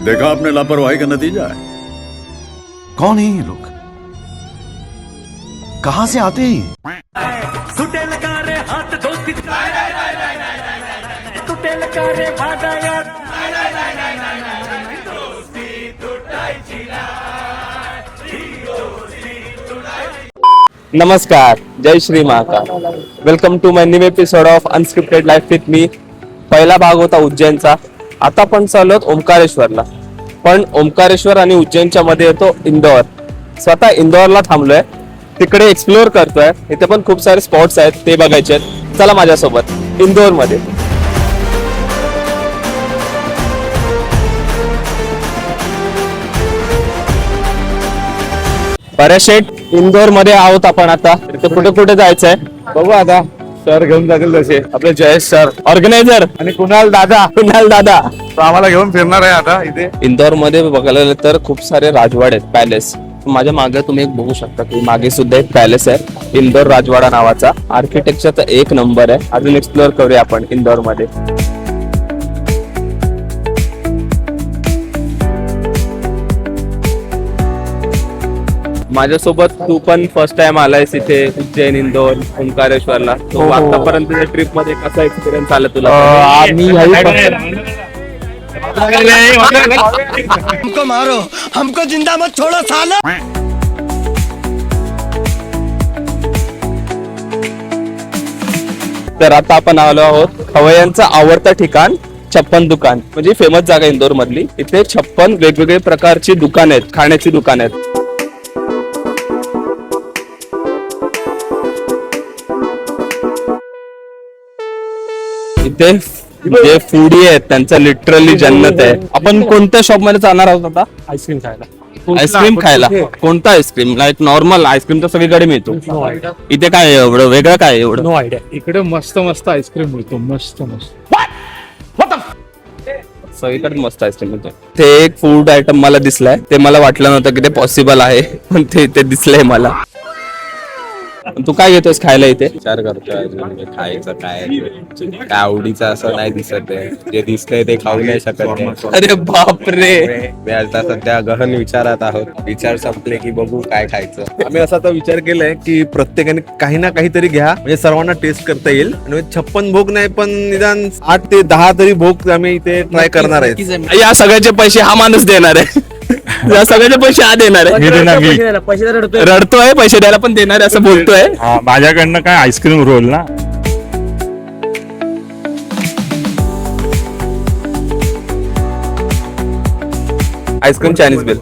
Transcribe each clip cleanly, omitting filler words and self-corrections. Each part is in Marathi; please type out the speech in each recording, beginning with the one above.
देखा आपने लापरवाही का नतीजा है। कौन है ये लोग, कहां से आते हैं? सुटेल का रे हात दोस्ती तुटेल का रे भागायात नमस्कार, जय Shri Mahakal. Welcome to my new episode of unscripted life with me. पहिला भाग होता उज्जैनचा. आता पण चालू आहोत ओंकारेश्वरला. पण ओंकारेश्वर आणि उज्जैनच्या मध्ये येतो इंदोर. स्वतः इंदोरला थांबलोय, तिकडे एक्सप्लोर करतोय. इथे पण खूप सारे स्पॉट्स आहेत, ते बघायचे आहेत. चला माझ्यासोबत इंदोर मध्ये. शेठ, इंदोर मध्ये आहोत आपण आता. इथे कुठे कुठे जायचंय बघू आता. सर घेऊन जातील तसे आपले जयेश सर, ऑर्गनायझर, आणि कुणाल दादा. आम्हाला घेऊन फिरणार आहे आता इथे. इंदोर मध्ये बघायला गेलं तर खूप सारे राजवाडे आहेत, पॅलेस. माझ्या मागे तुम्ही एक बघू शकता की मागे सुद्धा एक पॅलेस आहे, इंदोर राजवाडा नावाचा. आर्किटेक्चरचा एक नंबर आहे. अजून एक्सप्लोर करूया आपण इंदोर मध्ये. माझ्यासोबत तू पण फर्स्ट टाइम आलायस इथे उज्जैन, इंदोर, ओंकारेश्वरला. तो आतापर्यंत ट्रिप मध्ये कसा एक्सपिरियन्स आला तुला? हमको मारो, हमको जिंदा मत छोड़ो साला. तर आता आपण आलो आहोत खवय्यांचं आवडतं ठिकाण, छप्पन दुकान. म्हणजे फेमस जागा इंदोर मधली. इथे 56 वेगवेगळे प्रकारची दुकान आहेत, खाण्याची दुकान आहेत. इथे जे फूडी आहेत त्यांचं लिटरली जन्नत आहे. आपण कोणत्या शॉप मध्ये जाणार आहोत आता? आईस्क्रीम खायला. आईस्क्रीम खायला. कोणता आईस्क्रीम? लाईक नॉर्मल आईस्क्रीम तर सगळीकडे मिळतो. इथे काय एवढं वेगळं, काय एवढं? No idea. इकडे मस्त मस्त आईस्क्रीम मिळतो, मस्त मस्त. सगळीकडे मस्त आईस्क्रीम मिळतो. ते एक फूड आयटम मला दिसलाय, ते मला वाटलं नव्हतं की ते पॉसिबल आहे, पण ते दिसलंय मला. तू काय घेतोस खायला इथे? विचार करतोय अजून खायचं काय आवडीचं असं नाही दिसत आहे. जे दिसतंय ते खाऊ नाही शकत नाही. अरे बापरे. मी आता सध्या गहन विचारात आहोत. विचार संपले की बघू काय खायचं. आम्ही असा तर विचार केलाय की प्रत्येकाने काही ना काहीतरी घ्या, म्हणजे सर्वांना टेस्ट करता येईल. आणि 56 भोग नाही पण निदान 8 ते 10 तरी भोग आम्ही इथे ट्राय करणार आहे. या सगळ्याचे पैसे हा माणूस देणार आहे. या सगळ्याचे पैसे हा देणार आहे. रडतोय, पैसे द्यायला पण देणार आहे असं बोलतोय. माझ्याकडनं काय आईस्क्रीम रोल ना. Ice cream Chinese bill.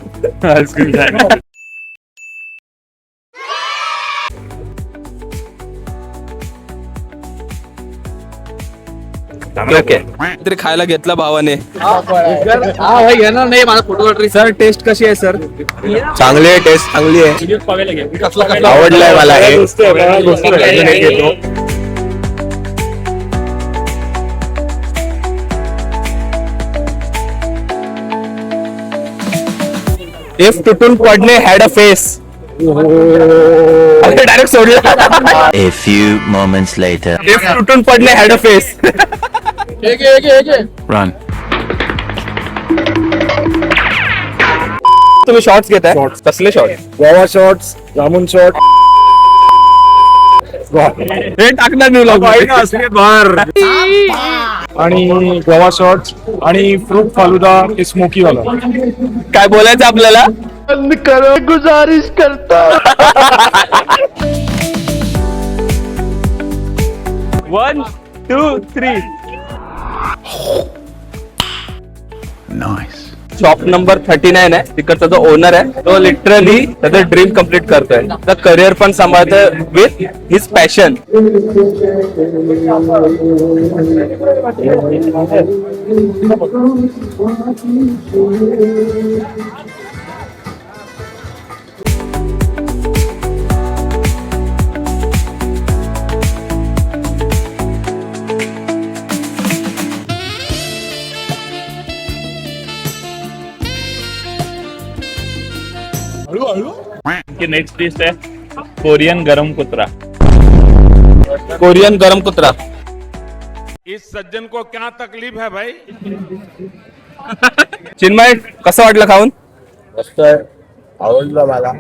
ओके, तरी खायला घेतला भावाने. सर टेस्ट कशी आहे सर? चांगली आहे, टेस्ट चांगली आहे. आवडलंय मला हे. इफ तुटून पडणे हॅड अ फेस. अरे डायरेक्ट सोडला. A few moments later. If तुटून पडणे हॅड अ फेस. Run. तुम्ही शॉर्ट्स घेताय? कसले shorts? Goa shots, jamun shot. हे टाकणार मी लोक आणि गोवा शॉट्स आणि फ्रूट फालुदा स्मोकी वाला. काय बोलायचं आपल्याला? गुजारिश करता. 1, 2, 3. Nice. शॉप नंबर 39 आहे. तिकडचा जो ओनर आहे तो लिटरली त्याचं ड्रीम कम्प्लीट करतोय. त्याचं करिअर पण सांभाळतोय with his passion. Next dish है कोरियन गरम कुतरा. कोरियन गरम कुतरा. इस सज्जन को क्या तकलीफ है भाई? चिन्मय कसं वाटलं खाऊन? मस्त आहे, आवडलं मला.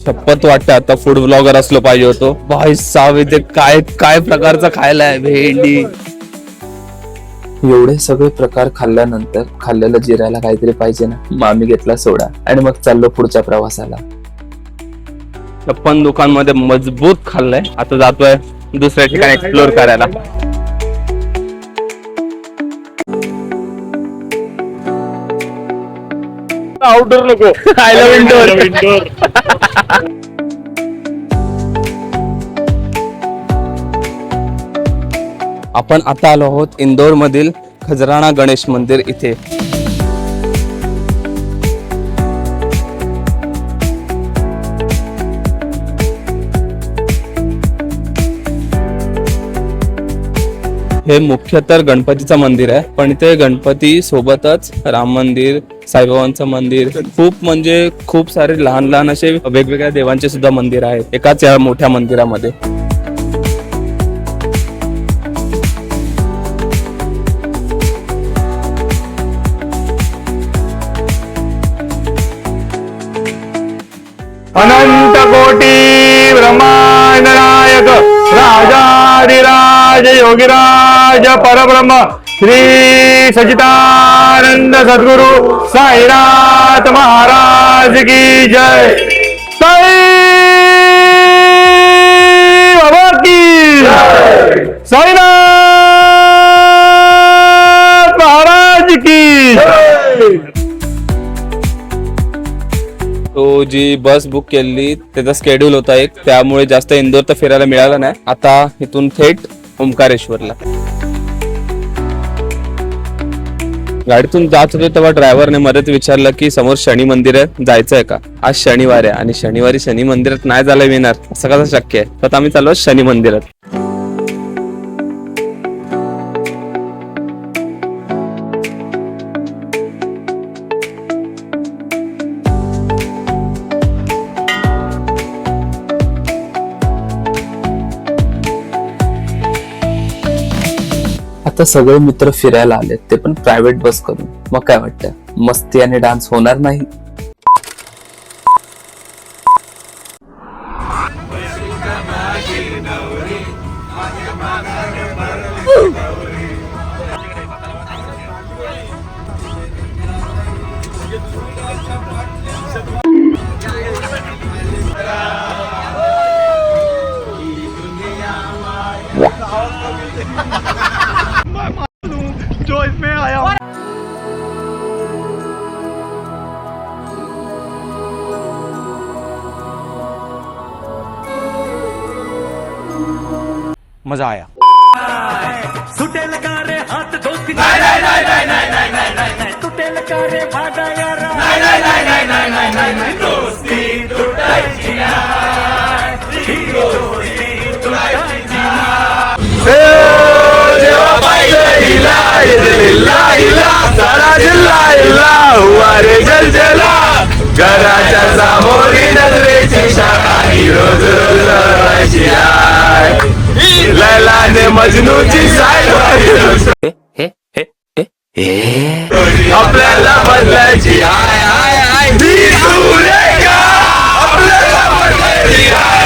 शपथ वाटतं आता फूड ब्लॉगर असलो पाहिजे होतो. भाई साहेब इथे काय काय प्रकारचं खायला आहे. भेंडी, एवढे सगळे प्रकार खाल्ल्यानंतर खाल्लेलं जिरायला काहीतरी पाहिजे ना. मग आम्ही घेतला सोडा आणि मग चाललो पुढच्या प्रवासाला. 56 दुकानमध्ये मजबूत खाल्लंय. आता जातोय दुसऱ्या ठिकाणी एक्सप्लोर करायला. आउटडोर नको, आय लव्ह इंडोर. इंडोर. आपण आता आलो आहोत इंदोर मधील खजराणा गणेश मंदिर इथे. हे मुख्य तर गणपतीचं मंदिर आहे, पण इथे गणपती सोबतच राम मंदिर, साईबाबांचं मंदिर, खूप म्हणजे खूप सारे लहान लहान असे वेगवेगळ्या देवांचे सुद्धा मंदिर आहेत एकाच या मोठ्या मंदिरामध्ये. अनंत कोटी ब्रह्मांड नायक राजाधिराज योगीराज परब्रह्म श्री सच्चिदानंद सद्गुरु साईनाथ महाराज की जय. साई बाबा की जय. साईनाथ महाराज की जय. तो जी बस बुक केली त्याचा शेड्यूल होता एक, त्यामुळे जास्त इंदोर तर फिरायला मिळालं नाही. आता इथून थेट ओंकारेश्वरला. गाडीतून जात होतो तेव्हा ड्रायव्हरने मदत विचारलं की समोर शनी मंदिर आहे, जायचंय का? आज शनिवार आहे आणि शनिवारी शनी मंदिरात नाही जायला मिळणार, असं कसं शक्य आहे? तर आम्ही चाललो शनी मंदिरात. आता सगळे मित्र फिरायला आले, ते पण प्रायव्हेट बस करून. मग काय वाटतं, मस्ती आणि डान्स होणार नाही? मजा आया. घराच्या समोरी नजरेची शाळा रोज लैलाने मजनूची साईड आपल्याला बदलायची हाय हाय हाय आपल्याला बदलायची हाय.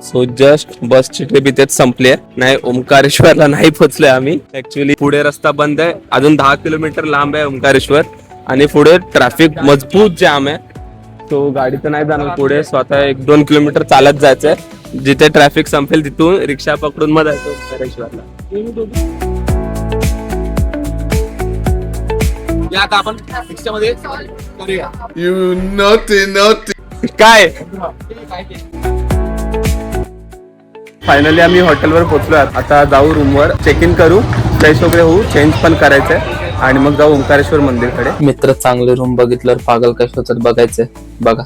सो जस्ट बसची ट्रिप इथेच संपली आहे. नाही, ओंकारेश्वरला नाही पोहोचलोय आम्ही. ऍक्च्युली पुढे रस्ता बंद आहे, अजून 10 किलोमीटर लांब आहे ओंकारेश्वर आणि पुढे ट्रॅफिक मजबूत जाम आहे. तो गाडी तर नाही जाणार पुढे, स्वतः 1-2 किलोमीटर चालत जायचंय. जिथे ट्रॅफिक संपेल तिथून रिक्षा पकडून मग जायचं ओंकारेश्वरला. आता आपण रिक्षामध्ये करूया. काय फायनली आम्ही हॉटेलवर पोहोचलो. आता जाऊ रूमवर, चेक इन करू, फ्रेश वगैरे होऊ, चेंज पण करायचंय आणि मग जाऊ ओंकारेश्वर मंदिरकडे. मित्र चांगले रूम बघितल्यावर पागल कशाच बघायचंय बघा.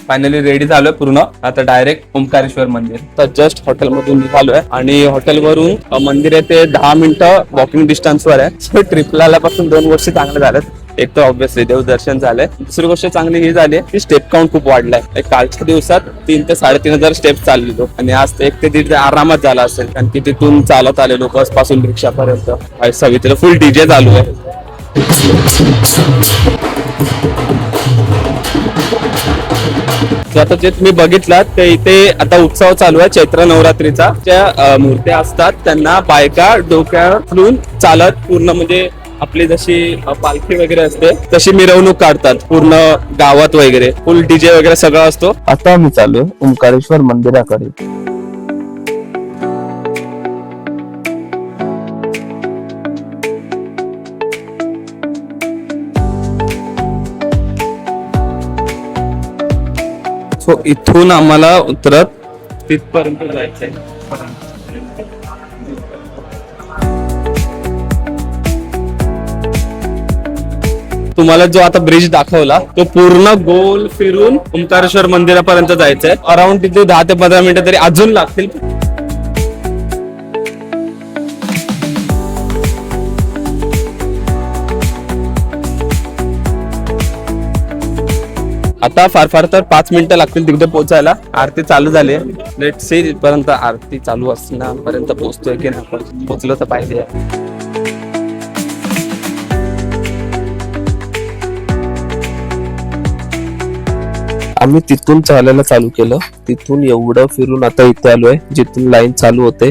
फायनली रेडी झालोय पूर्ण. आता डायरेक्ट ओंकारेश्वर मंदिर. तर जस्ट हॉटेलमधून निघालोय आणि हॉटेलवरून मंदिर आहे ते 10 मिनिटं वॉकिंग डिस्टन्सवर आहे. ट्रिपला आल्यापासून 2 वर्ष चांगले झालेत. एक तर ऑब्व्हियसली देवदर्शन झालंय. दुसरी गोष्ट चांगली ही झाली की स्टेप काउंट खूप वाढलाय. कालच्या दिवसात 3 ते 3,500 स्टेप चाललेलो आणि आज 1 ते 1.5 आरामात झाला असेल. कारण की तिथून चालत आलेलो बस पासून रिक्षापर्यंत. सवितेला फुल डीजे चालू आहे. आता जे तुम्ही बघितलात ते इथे आता उत्सव चालू आहे चैत्र नवरात्रीचा. ज्या मूर्त्या असतात त्यांना बायका डोक्यावरून चालत पूर्ण म्हणजे आपली जशी पालखी वगैरे असते तशी मिरवणूक काढतात पूर्ण गावात वगैरे. फुल डीजे वगैरे सगळं असतो. आता आम्ही चालू ओंकारेश्वर मंदिराकडे. सो इथून आम्हाला उतरत तिथपर्यंत जायचंय. तुम्हाला जो आता ब्रिज दाखवला तो पूर्ण गोल फिरून ओंकारेश्वर मंदिरापर्यंत जायचंय. अराउंड तिथे 10 ते 15 मिनिटं तरी अजून लागतील. आता फार फार तर 5 मिनिटं लागतील तिकडे पोहोचायला. आरती चालू झाली. लेट सी पर्यंत आरती चालू असण्यापर्यंत पोहोचतोय की नाही आपण. पोहोचलो तर पाहिजे. आम्ही तिथून चालायला चालू केलं. तिथून एवढं फिरून आता इथे आलोय जिथून लाईन चालू होते.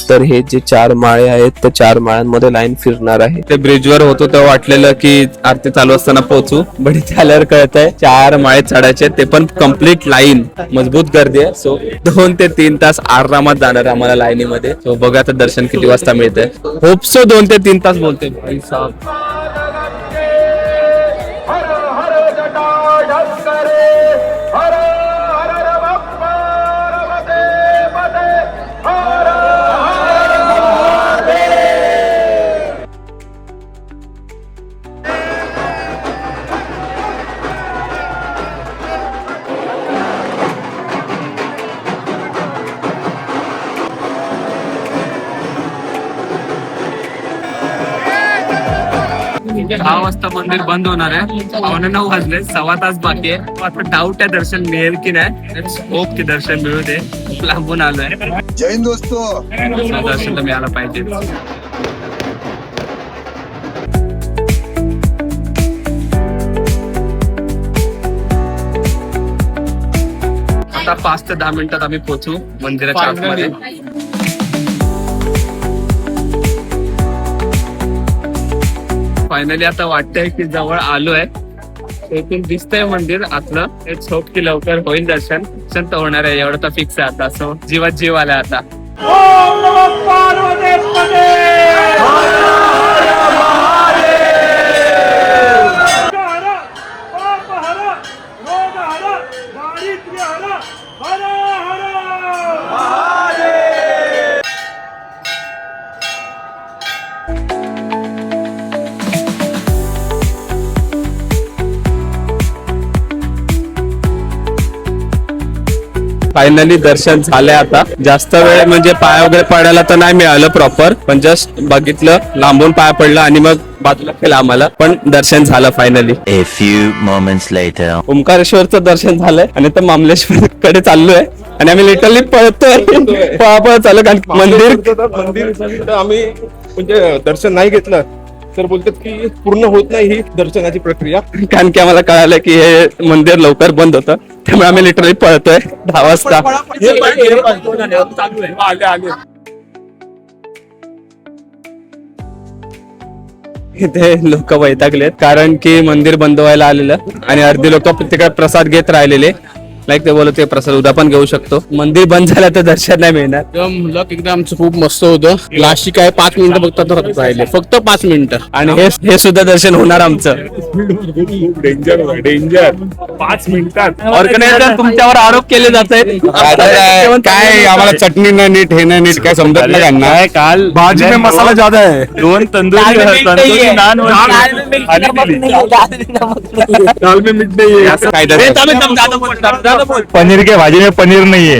तर हे जे 4 माळे आहेत त्या 4 माळ्यांमध्ये लाईन फिरणार आहे. ते ब्रिजवर होतो तेव्हा वाटलेलं की आरती चालू असताना पोहोचू, बट इथे आल्यावर कळत आहे 4 माळे चढायचे ते पण कम्प्लीट लाईन. मजबूत गर्दी आहे. सो 2 ते 3 तास आरामात जाणार आहे आम्हाला लाईनीमध्ये. सो बघा आता दर्शन किती वाजता मिळतंय. होप सो 2 ते 3 तास बोलते. दहा वाजता मंदिर बंद होणार आहे. 9:15 वाजले. 1.25 तास बाकी आहे. आता डाऊट आहे दर्शन मिळेल की नाही. होप की दर्शन मिळू दे. लांबून आलोय. जय हिंद दोस्तो. दर्शन तर मिळायला पाहिजे. आता 5 ते 10 मिनिटात आम्ही पोहोचू मंदिराच्या आतमध्ये. फायनली आता वाटतंय की जवळ आलोय. इथून दिसतंय मंदिर आतलं. इट्स होप की लवकर होईल दर्शन. संत होणार आहे एवढं तर फिक्स आहे आता. सो जीवात जीव आलाय आता. फायनली दर्शन झालंय. आता जास्त वेळ म्हणजे पाय वगैरे पडायला तर नाही मिळालं प्रॉपर, पण जस्ट बघितलं, लांबून पाय पडला आणि मग बाजूला केलं आम्हाला. पण दर्शन झालं finally. A few moments later. ओंकारेश्वरचं दर्शन झालंय आणि आता मामलेश्वर कडे चाललोय आणि आम्ही लिटरली पळतोय. पळापळ चालू. कारण मंदिर आम्ही म्हणजे दर्शन नाही घेतलं तर बोलतात की पूर्ण होत नाही ही दर्शनाची प्रक्रिया. कारण की आम्हाला कळालं की हे मंदिर लवकर बंद होतं, त्यामुळे आम्ही लिटरली पळतोय 10 वाजता. इथे लोक वैतागलेत कारण की मंदिर बंद व्हायला आलेलं आणि अर्धी लोक तिकडे प्रसाद घेत राहिलेले. लाईक ते बोलत ते प्रसाद उद्या पण घेऊ शकतो. मंदिर बंद झालं तर दर्शन नाही मिळणार. एकदम लक एकदम आमचं खूप मस्त होतं. लास्टची काय 5 मिनिटं फक्त राहिले, फक्त 5 मिनिटं. आणि हे सुद्धा दर्शन होणार आमचं. डेंजर 5 मिनिटात ऑर्गनायझर तुमच्यावर आरोप केले जात आहेत. काय आम्हाला चटणी नाही नीट हे नाही नीट काय समजत नाही त्यांना. काल भाजी में मसाला ज्यादा है. 2 तंदुरी नान दाल में मीठ नहीं है. पनीर के भाजी में पनीर नहीं है.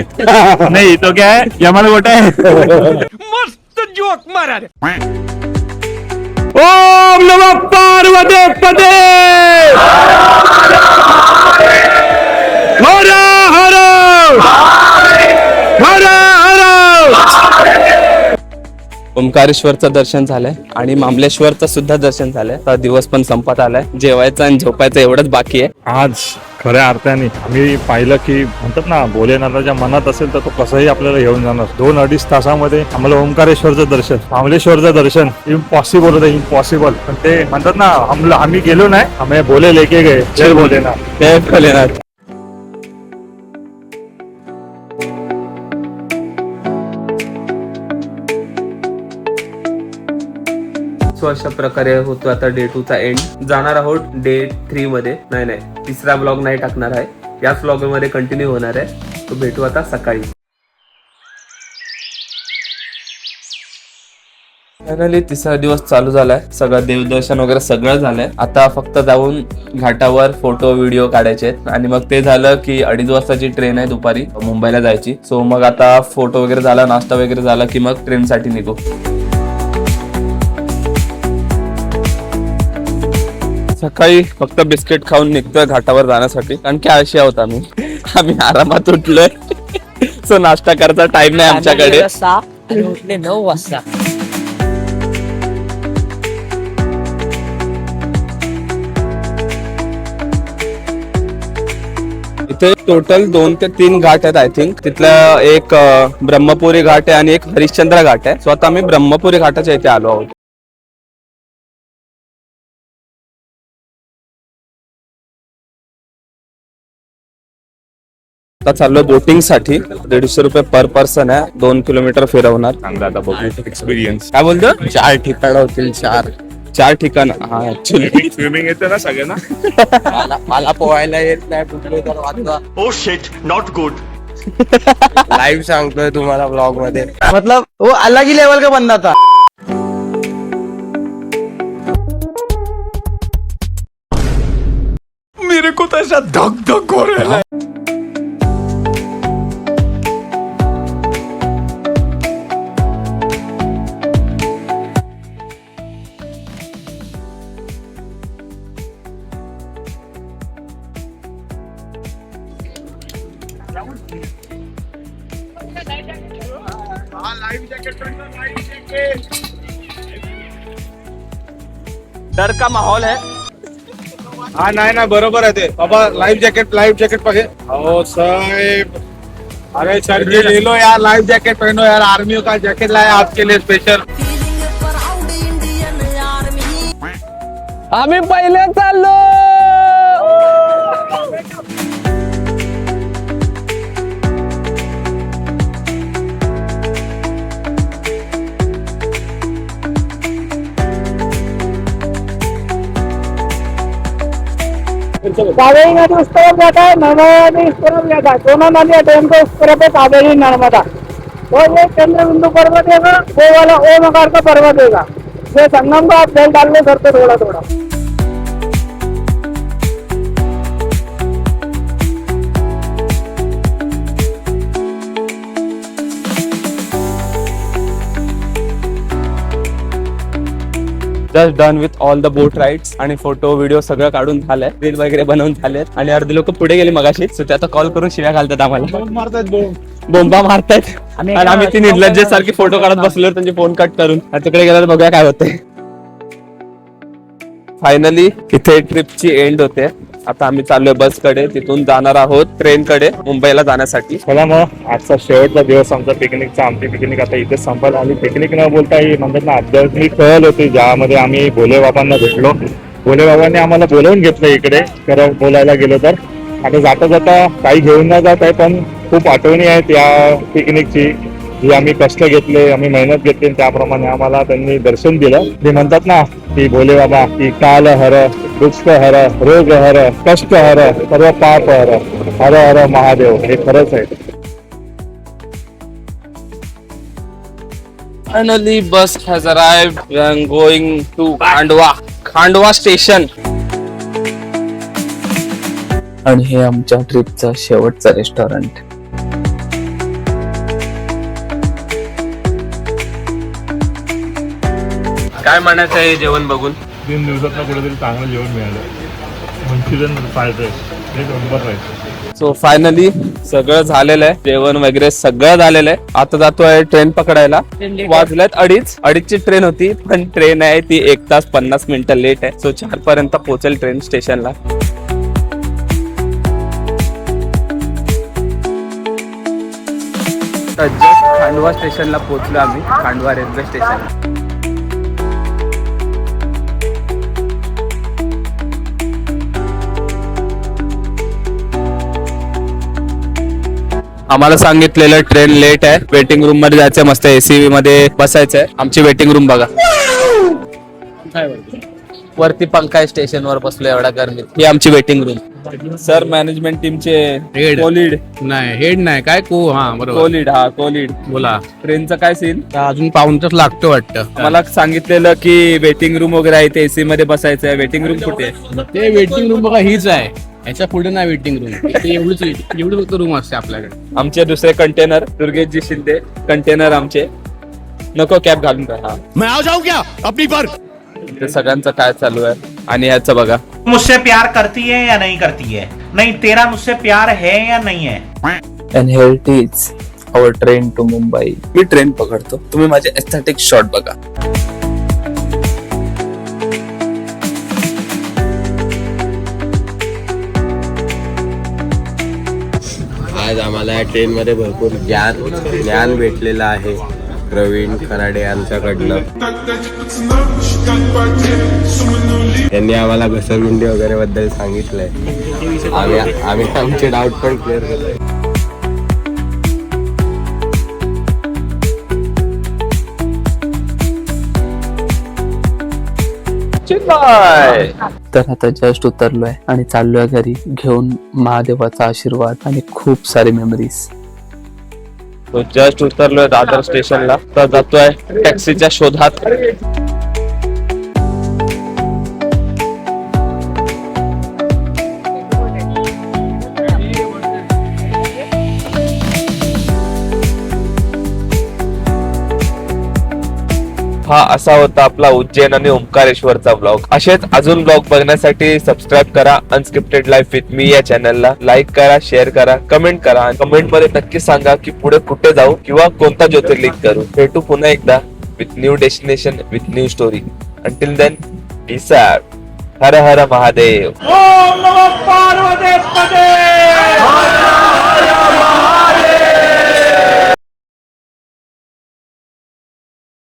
नहीं तो क्या है यमन गोटा है. ओम नमः पार्वती पते हर हर हर हर. ओंकारेश्वरचं दर्शन झालंय आणि मामलेश्वरचं सुद्धा दर्शन झालंय. आता दिवस पण संपत आलाय. जेवायचं आणि झोपायचं एवढंच बाकी आहे. आज खऱ्या अर्थाने आम्ही पाहिलं की म्हणतात ना भोलेनाथाच्या मनात असेल तर तो कसंही आपल्याला घेऊन जाणार. 2-2.5 तासामध्ये आम्हाला ओंकारेश्वरचं दर्शन, मामलेश्वरचं दर्शन इम्पॉसिबल होतं. इम्पॉसिबल. पण ते म्हणतात ना आम्ही गेलो नाही, आम्ही बोले लेके गए. जय भोलेनाथ. जय भोलेनाथ. अशा प्रकारे होतो आता डे 2 चा एंड. जाणार आहोत डे 3 मध्ये. नाही तिसरा ब्लॉग नाही टाकणार आहे, याच ब्लॉग मध्ये कंटिन्यू होणार आहे. तो भेटू आता सकाळी. फायनली तिसरा दिवस चालू झालाय. सगळं देवदर्शन वगैरे सगळं झालंय. आता फक्त जाऊन घाटावर फोटो व्हिडिओ काढायचे आहेत आणि मग ते झालं की 2:30 वाजताची ट्रेन आहे दुपारी मुंबईला जायची. सो मग आता फोटो वगैरे झाला, नाश्ता वगैरे झाला की मग ट्रेन साठी निघू. सकाळी फक्त बिस्किट खाऊन निघतोय घाटावर जाण्यासाठी, कारण की आळशी आहोत आम्ही आरामात उठलोय. सो नाश्ता करायचा टाइम नाही आमच्याकडे. 9 वाजता. इथे टोटल 2 ते 3 घाट आहेत आय थिंक. तिथलं एक ब्रह्मपुरी घाट आहे आणि एक हरिश्चंद्र घाट आहे. सो आता आम्ही ब्रह्मपुरी घाटाच्या इथे आलो आहोत. आता चाललो बोटिंग साठी. 150 रुपये पर पर्सन आहे. 2 किलोमीटर फिरवणार. चांगला आता बघू एक्सपिरियन्स. काय बोलतो? 4 ठिकाणं होतील. 4 ठिकाण. हा ऍक्च्युली स्विमिंग येते ना सगळ्यांना. मला पोहायला येत नाही. कुठलं तर वाचवा. Oh shit, not good. Live सांगतोय तुम्हाला ब्लॉग मध्ये. मतलब वो अलग ही लेवल का बंदा था. मेरे को तो ऐसा धक धक हो रहा है. डर का माहौल है. हा नाही बरोबर आहे ते बाबा. लाईफ जॅकेट पाहिजे. हो साहेब. अरे सर जी ले लो यार, लाइफ जैकेट पहनो यार. आर्मी का जैकेट लाया आपके लिए स्पेशल. आम्ही पहिले चाललो. कावेरी नदी उस तरफ जाता है, नर्मदा नदी इस तरफ जाता है. दोनों नदियां डैम को उस तरफ है, कावेरी नर्मदा. और ये चंद्र बिंदु पर्वत है, वो वाला ओम आकार का पर्वत है. ये संगम को आप जल डाल लो घर पे थोड़ा थोड़ा. Just done with all the boat rides आणि फोटो व्हिडिओ सगळं काढून झालंय. रील वगैरे बनवून झालेत आणि अर्धे लोक पुढे गेले मगाशी. सो ते आता कॉल करून शिव्या घालतात आम्हाला. बोंबा मारतायत आणि आम्ही ती निर्लज्जेसारखी फोटो काढत बसलो त्यांचे फोन कट करून. तिकडे गेल्यावर बघूया काय होतंय. फायनली इथे ट्रिपची एंड होते. आता आम्ही चाललोय बसकडे. तिथून जाणार आहोत ट्रेनकडे मुंबईला जाण्यासाठी. चला मग आजचा शेवटचा दिवस आमचा पिकनिकचा. आमची पिकनिक आता इथे संपत आली. पिकनिक न बोलता ही म्हणतात ना आध्यात्मिक सहल होती, ज्यामध्ये आम्ही भोले बाबांना भेटलो. भोले बाबांनी आम्हाला बोलवून घेतलं इकडे. खरं बोलायला गेलो तर आता जाता जाता काही घेऊन नाही जात आहे, पण खूप आठवणी आहेत या पिकनिकची, जी आम्ही कष्ट घेतले, आम्ही मेहनत घेतली, त्याप्रमाणे आम्हाला त्यांनी दर्शन दिलं. ते म्हणतात ना की भोले बाबा की काल हर, दुष्ट हर, रोग हर, कष्ट हर, सर्व पाप हर, हर हर महादेव. हे खरंच आहे. Finally, bus has arrived. We are going to Khandwa station. आणि हे आमच्या ट्रिपचा शेवटचा रेस्टॉरंट. काय म्हणायचं आहे जेवण बघून? 3 दिवसात कुठेतरी चांगलं जेवण मिळालं. मंचुरियन फ्राईड राईस हे नंबर राईस. सो फायनली सगळं झालेलं आहे, जेवण वगैरे सगळं झालेलं आहे. आता जातोय ट्रेन पकडायला. वाजल्यात 2:30ची ट्रेन होती, पण ट्रेन आहे ती 1 तास 50 मिनिटं लेट आहे. सो 4 पर्यंत पोहोचेल ट्रेन स्टेशनला. जस्ट खांडवा स्टेशनला पोहोचलो आम्ही, खांडवा रेल्वे स्टेशन. आम्हाला सांगितलेलं ट्रेन लेट आहे, वेटिंग रूम मध्ये जायचंय, मस्त एसी मध्ये बसायचंय. आमची वेटिंग रूम बघा, वरती पंखा आहे, स्टेशन वर बसलो एवढ्या गर्मीत. ही आमची वेटिंग रूम. सर मॅनेजमेंट टीमचे हेड. कोलीड नाही हेड नाही काय बरोबर कोलीड बोला. ट्रेनचं काय सीन? अजून पाऊण तास लागतो वाटतं. मला सांगितलेलं की वेटिंग रूम वगैरे आहे, ते एसी मध्ये बसायचंय. वेटिंग रूम कुठे आहे? ते वेटिंग रूम बघा हीच आहे, याच्या पुढे नाही वेटिंग रूम. ते एवढी फक्त रूम असते आपल्याकडे. आमचे दुसरे कंटेनर दुर्गेशजी शिंदे कंटेनर आमचे. नको कॅब घालून राहा. मैं आ जाऊं क्या अपनी पर? ते सगळ्यांचं काय चालू आहे. आणि ह्याचं बघा, मुझसे प्यार करती है या नहीं करती है, नहीं तेरा मुझसे प्यार है या नहीं है. and here it is our train to Mumbai. Me train पकडतो, तुम्ही माझे एस्थेटिक शॉट बघा. आज आम्हाला या ट्रेन मध्ये भरपूर ज्ञान भेटलेलं आहे प्रवीण खराडे यांच्याकडनं. त्यांनी आम्हाला घसरगुंडी वगैरे बद्दल सांगितलंय. आम्ही आमचे डाऊट पण क्लिअर केले. तर आता जस्ट उतरलोय आणि चाललोय घरी, घेऊन महादेवाचा आशीर्वाद आणि खूप सारी मेमरीज. जस्ट उतरलोय दादर स्टेशनला, तर जातोय टॅक्सीच्या शोधात. हा असा होता आपला उज्जैन आणि ओंकारेश्वरचा ब्लॉग. असेच अजून ब्लॉग बघण्यासाठी सबस्क्राईब करा अनस्क्रिप्टेड लाईफ विथ मी या चॅनलला. लाईक करा, शेअर करा, कमेंट करा. कमेंट मध्ये नक्की सांगा की पुढे कुठे जाऊ किंवा कोणता ज्योतिर्लिंग करू. भेटू पुन्हा एकदा with new destination with new story. Until then peace out. हर हर महादेव. ओम नमः पार्वती पते.